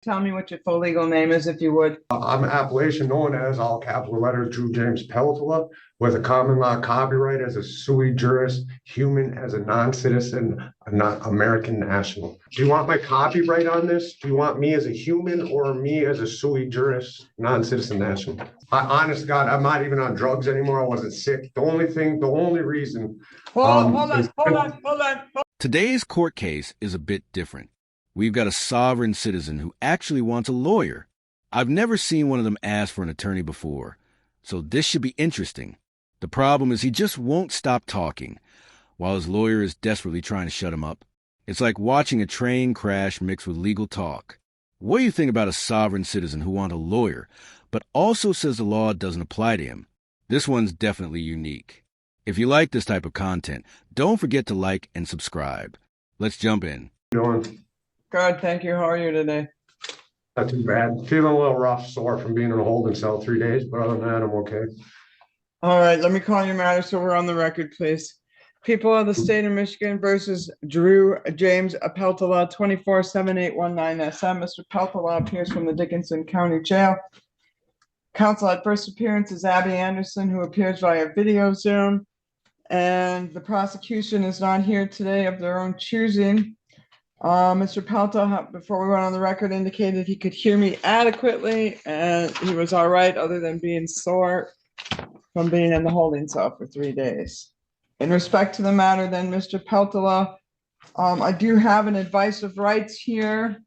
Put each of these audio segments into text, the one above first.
Tell me what your full legal name is, if you would. I'm an appellation known as, all capital letters, Drew James Peltola, with a common law copyright as a sui juris human, as a non-citizen, a not American national. Do you want my copyright on this? Do you want me as a human or me as a sui juris non-citizen national? Honest to God, I'm not even on drugs anymore. I wasn't sick. The only reason is Hold on. Today's court case is a bit different. We've got a sovereign citizen who actually wants a lawyer. I've never seen one of them ask for an attorney before, so this should be interesting. The problem is he just won't stop talking, while his lawyer is desperately trying to shut him up. It's like watching a train crash mixed with legal talk. What do you think about a sovereign citizen who wants a lawyer, but also says the law doesn't apply to him? This one's definitely unique. If you like this type of content, don't forget to like and subscribe. Let's jump in. doing Good, thank you. How are you today? not too bad. Feeling a little rough, sore from being in a holding cell 3 days, but other than that, I'm okay. All right, let me call your matter so we're on the record, please. People of the state of Michigan versus Drew James Peltola, 247819 SM. Mr. Peltola appears from the Dickinson County Jail. Counsel at first appearance is Abby Anderson, who appears via video Zoom. And the prosecution is not here today of their own choosing. Mr. Peltola, before we went on the record, indicated he could hear me adequately and he was all right, other than being sore from being in the holding cell for 3 days. In respect to the matter, then, Mr. Peltola, I do have an advice of rights here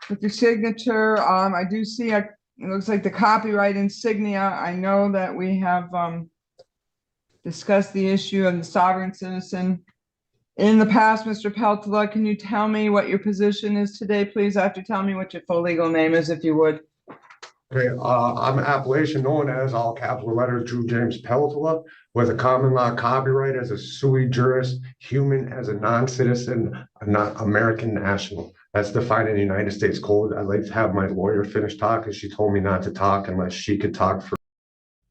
with your signature. I do see it looks like the copyright insignia. I know that we have discussed the issue of the sovereign citizen in the past. Mr. Peltola, can you tell me what your position is today, please, after telling me what your full legal name is, if you would? Okay, I'm an appellation known as, all capital letters, Drew James Peltola, with a common law copyright as a sui juris human, as a non-citizen, a not American national. That's defined in the United States Code. I'd like to have my lawyer finish talking. She told me not to talk unless she could talk for.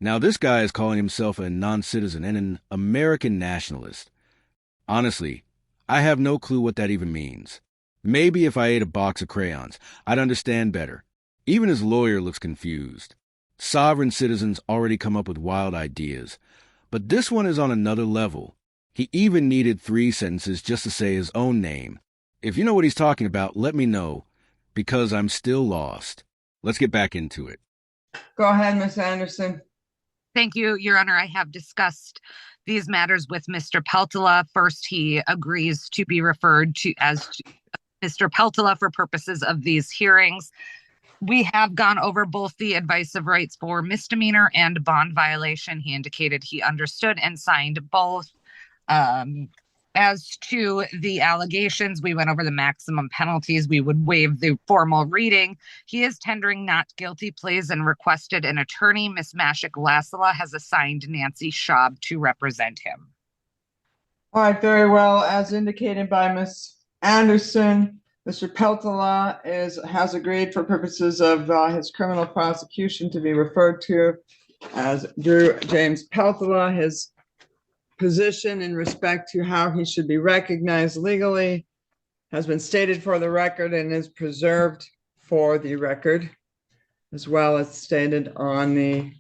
Now this guy is calling himself a non-citizen and an American nationalist. Honestly, I have no clue what that even means. Maybe if I ate a box of crayons, I'd understand better. Even his lawyer looks confused. Sovereign citizens already come up with wild ideas, but this one is on another level. He even needed 3 sentences just to say his own name. If you know what he's talking about, let me know, because I'm still lost. Let's get back into it. Go ahead, Ms. Anderson. Thank you, Your Honor. I have discussed these matters with Mr. Peltola. First, he agrees to be referred to as Mr. Peltola for purposes of these hearings. We have gone over both the advice of rights for misdemeanor and bond violation. He indicated he understood and signed both. As to the allegations, we went over the maximum penalties. We would waive the formal reading. He is tendering not guilty pleas and requested an attorney. Ms. Mashik Lasala has assigned Nancy Schaub to represent him. All right, very well. As indicated by Ms. Anderson, Mr. Peltola has agreed for purposes of his criminal prosecution to be referred to as Drew James Peltola. His position in respect to how he should be recognized legally has been stated for the record and is preserved for the record, as well as stated on the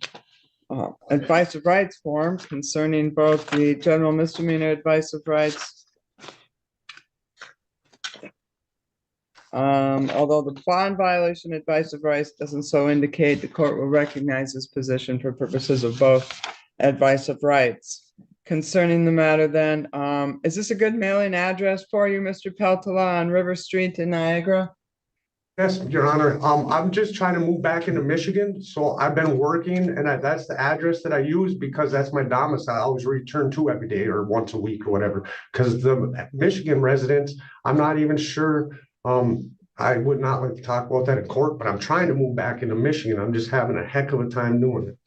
advice of rights form concerning both the general misdemeanor advice of rights. Although the bond violation advice of rights doesn't so indicate, the court will recognize his position for purposes of both advice of rights. Concerning the matter, then, is this a good mailing address for you, Mr. Peltola, on River Street in Niagara? Yes, Your Honor. I'm just trying to move back into Michigan, so I've been working, and that's the address that I use because that's my domicile. I always return to every day or once a week or whatever. Because the Michigan residents, I'm not even sure. I would not like to talk about that in court, but I'm trying to move back into Michigan. I'm just having a heck of a time doing it.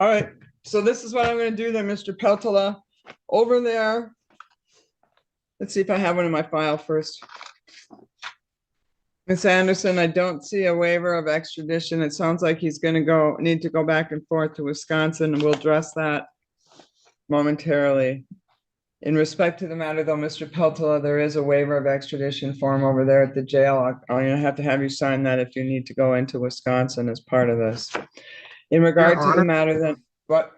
All right. So this is what I'm going to do then, Mr. Peltola. Over there. Let's see if I have one in my file first. Ms. Anderson, I don't see a waiver of extradition. It sounds like he's going to need to go back and forth to Wisconsin, and we'll address that momentarily. In respect to the matter, though, Mr. Peltola, there is a waiver of extradition form over there at the jail. I'm gonna have to have you sign that if you need to go into Wisconsin as part of this. In regard to the Honor. matter that, what?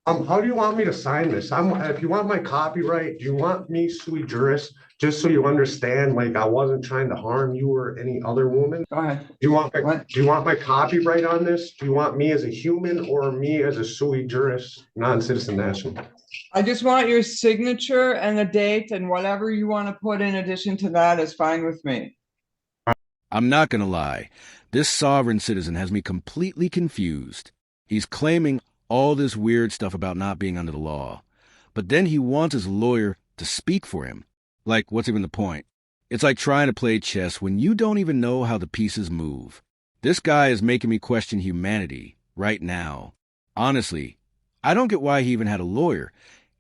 How do you want me to sign this? If you want my copyright, do you want me sui juris? Just so you understand, like I wasn't trying to harm you or any other woman. Go ahead. Do you want What? do you want my copyright on this? Do you want me as a human or me as a sui juris non-citizen national? I just want your signature and the date, and whatever you want to put in addition to that is fine with me. I'm not gonna lie. This sovereign citizen has me completely confused. He's claiming all this weird stuff about not being under the law. But then he wants his lawyer to speak for him. Like, what's even the point? It's like trying to play chess when you don't even know how the pieces move. This guy is making me question humanity right now. Honestly, I don't get why he even had a lawyer.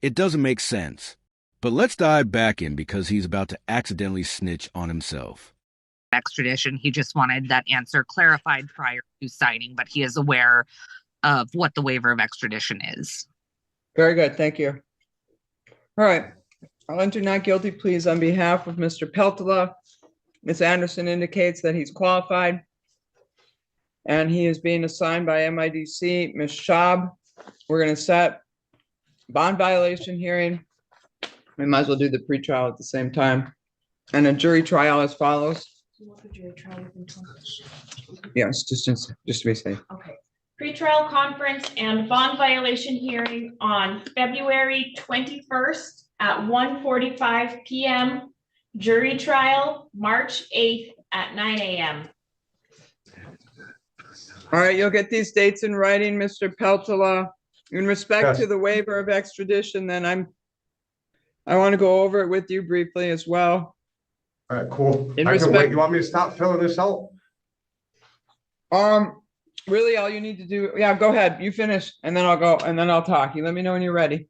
It doesn't make sense. But let's dive back in because he's about to accidentally snitch on himself. Extradition. He just wanted that answer clarified prior to signing, but he is aware of what the waiver of extradition is. Very good, thank you. All right, I'll enter not guilty pleas on behalf of Mr. Peltola. Ms. Anderson indicates that he's qualified and he is being assigned by MIDC. Ms. Schaub, we're going to set bond violation hearing. We might as well do the pretrial at the same time. And a jury trial as follows. Do you want the jury trial within 20? Yes, just to be safe. Okay. Pretrial conference and bond violation hearing on February 21st at 1:45 p.m. Jury trial, March 8th at 9 a.m. All right, you'll get these dates in writing, Mr. Peltola. In respect Yes. to the waiver of extradition, then I want to go over it with you briefly as well. All right, cool. In I can wait. respect- You want me to stop filling this out? Really, all you need to do, yeah, go ahead, you finish, and then I'll go, and then I'll talk. You let me know when you're ready.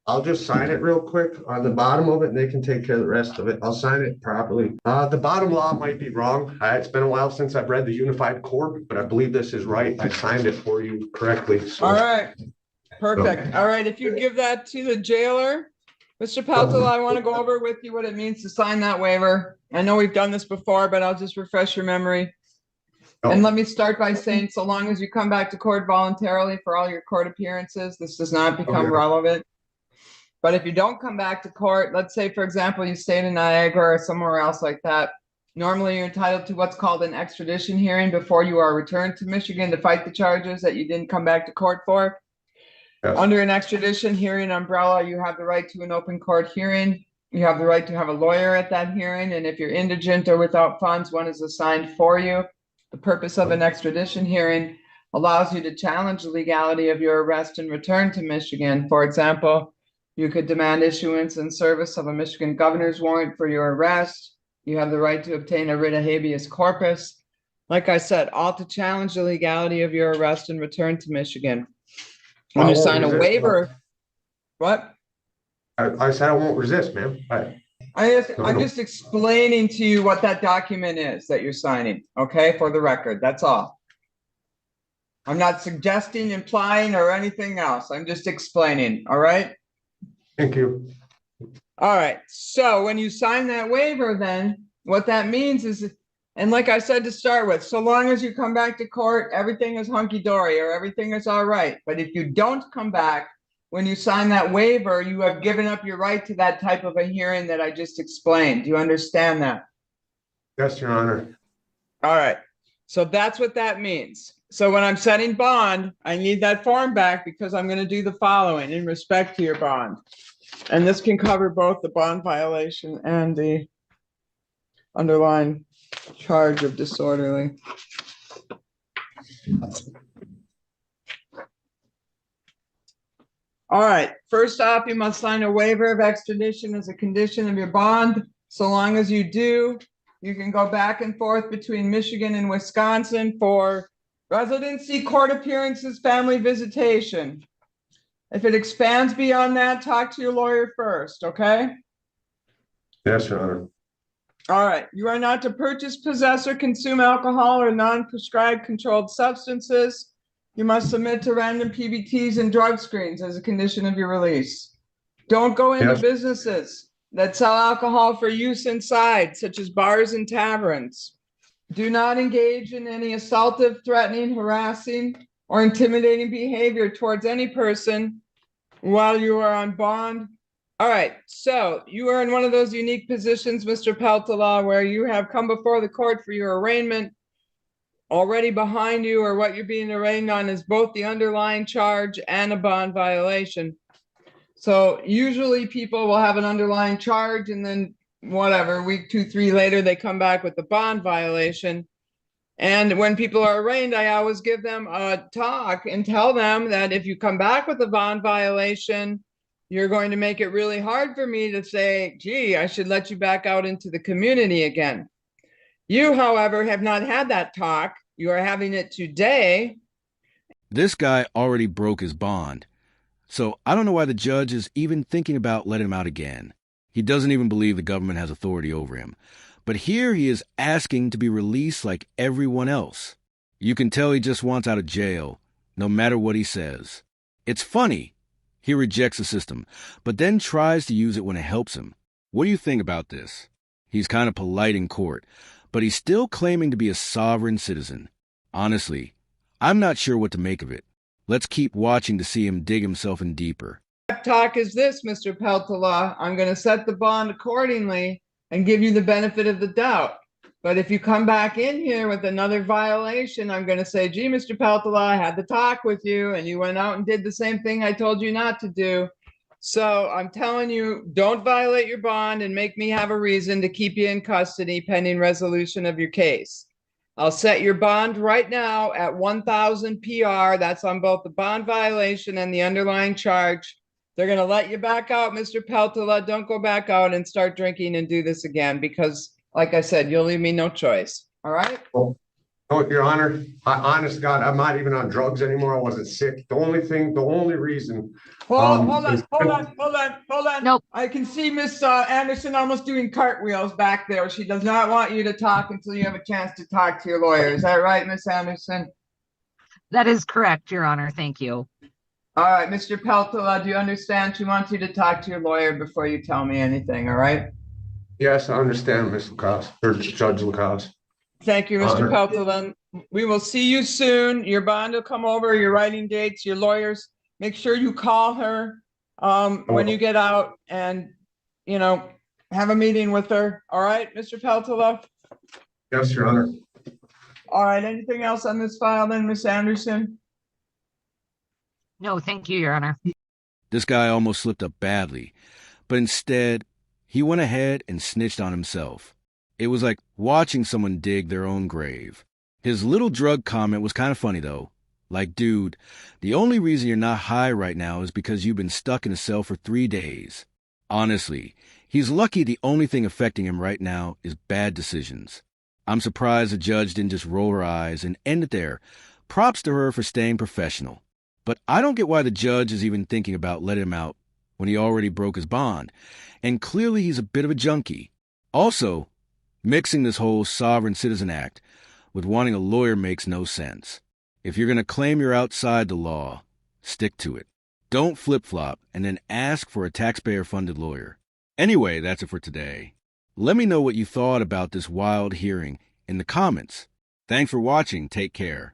I'll just sign it real quick on the bottom of it and they can take care of the rest of it. I'll sign it properly. The bottom law might be wrong. It's been a while since I've read the Unified Court, but I believe this is right. I signed it for you correctly. So. All right, perfect. All right, if you give that to the jailer, Mr. Peltola, I want to go over with you what it means to sign that waiver. I know we've done this before, but I'll just refresh your memory. And let me start by saying, so long as you come back to court voluntarily for all your court appearances, this does not become Okay. relevant. But if you don't come back to court, let's say, for example, you stayed in Niagara or somewhere else like that, normally you're entitled to what's called an extradition hearing before you are returned to Michigan to fight the charges that you didn't come back to court for. Yes. Under an extradition hearing umbrella, you have the right to an open court hearing. You have the right to have a lawyer at that hearing. And if you're indigent or without funds, one is assigned for you. The purpose of an extradition hearing allows you to challenge the legality of your arrest and return to Michigan. For example, you could demand issuance and service of a Michigan governor's warrant for your arrest. You have the right to obtain a writ of habeas corpus. Like I said, all to challenge the legality of your arrest and return to Michigan. When I you won't sign a resist. waiver, what? I said I won't resist, man. I'm just explaining to you what that document is that you're signing, okay, for the record, that's all. I'm not suggesting, implying, or anything else. I'm just explaining, all right? Thank you. All right, so when you sign that waiver, then what that means is, and like I said to start with, so long as you come back to court, everything is hunky-dory or everything is all right. But if you don't come back, when you sign that waiver, you have given up your right to that type of a hearing that I just explained. Do you understand that? Yes, Your Honor. All right, so that's what that means. So when I'm setting bond, I need that form back because I'm going to do the following in respect to your bond. And this can cover both the bond violation and the underlying charge of disorderly. All right, first off, you must sign a waiver of extradition as a condition of your bond. So long as you do, you can go back and forth between Michigan and Wisconsin for residency, court appearances, family visitation. If it expands beyond that, talk to your lawyer first, okay? Yes, Your Honor. All right, you are not to purchase, possess, or consume alcohol or non-prescribed controlled substances. You must submit to random PBTs and drug screens as a condition of your release. Don't go into Yes. businesses that sell alcohol for use inside, such as bars and taverns. Do not engage in any assaultive, threatening, harassing, or intimidating behavior towards any person while you are on bond. All right, so you are in one of those unique positions, Mr. Peltola, where you have come before the court for your arraignment. Already behind you, or what you're being arraigned on, is both the underlying charge and a bond violation. So usually people will have an underlying charge, and then whatever, week 2, 3 later, they come back with the bond violation. And when people are arraigned, I always give them a talk and tell them that if you come back with a bond violation, you're going to make it really hard for me to say, gee, I should let you back out into the community again. You, however, have not had that talk. You are having it today. This guy already broke his bond, so I don't know why the judge is even thinking about letting him out again. He doesn't even believe the government has authority over him. But here he is asking to be released like everyone else. You can tell he just wants out of jail, no matter what he says. It's funny. He rejects the system, but then tries to use it when it helps him. What do you think about this? He's kind of polite in court, but he's still claiming to be a sovereign citizen. Honestly, I'm not sure what to make of it. Let's keep watching to see him dig himself in deeper. Talk is this, Mr. Peltola. I'm going to set the bond accordingly and give you the benefit of the doubt. But if you come back in here with another violation, I'm going to say, gee, Mr. Peltola, I had the talk with you and you went out and did the same thing I told you not to do. So I'm telling you, don't violate your bond and make me have a reason to keep you in custody pending resolution of your case. I'll set your bond right now at 1,000 PR. That's on both the bond violation and the underlying charge. They're going to let you back out, Mr. Peltola. Don't go back out and start drinking and do this again because, like I said, you'll leave me no choice. All right? Oh, Your Honor, honest to God, I'm not even on drugs anymore. I wasn't sick. The only reason. Hold on. Nope. I can see Miss Anderson almost doing cartwheels back there. She does not want you to talk until you have a chance to talk to your lawyer. Is that right, Miss Anderson? That is correct, Your Honor. Thank you. All right, Mr. Peltola, do you understand? She wants you to talk to your lawyer before you tell me anything, all right? Yes, I understand, Ms. Lacoste, or Judge Lacoste. Thank you, Mr. Honor. Peltola. We will see you soon. Your bond will come over, your writing dates, your lawyers. Make sure you call her when you get out and, you know, have a meeting with her. All right, Mr. Peltola? Yes, Your Honor. All right, anything else on this file then, Miss Anderson? No, thank you, Your Honor. This guy almost slipped up badly, but instead, he went ahead and snitched on himself. It was like watching someone dig their own grave. His little drug comment was kind of funny, though. Like, dude, the only reason you're not high right now is because you've been stuck in a cell for 3 days. Honestly, he's lucky the only thing affecting him right now is bad decisions. I'm surprised the judge didn't just roll her eyes and end it there. Props to her for staying professional. But I don't get why the judge is even thinking about letting him out when he already broke his bond. And clearly he's a bit of a junkie. Also, mixing this whole Sovereign Citizen Act with wanting a lawyer makes no sense. If you're going to claim you're outside the law, stick to it. Don't flip-flop and then ask for a taxpayer-funded lawyer. Anyway, that's it for today. Let me know what you thought about this wild hearing in the comments. Thanks for watching. Take care.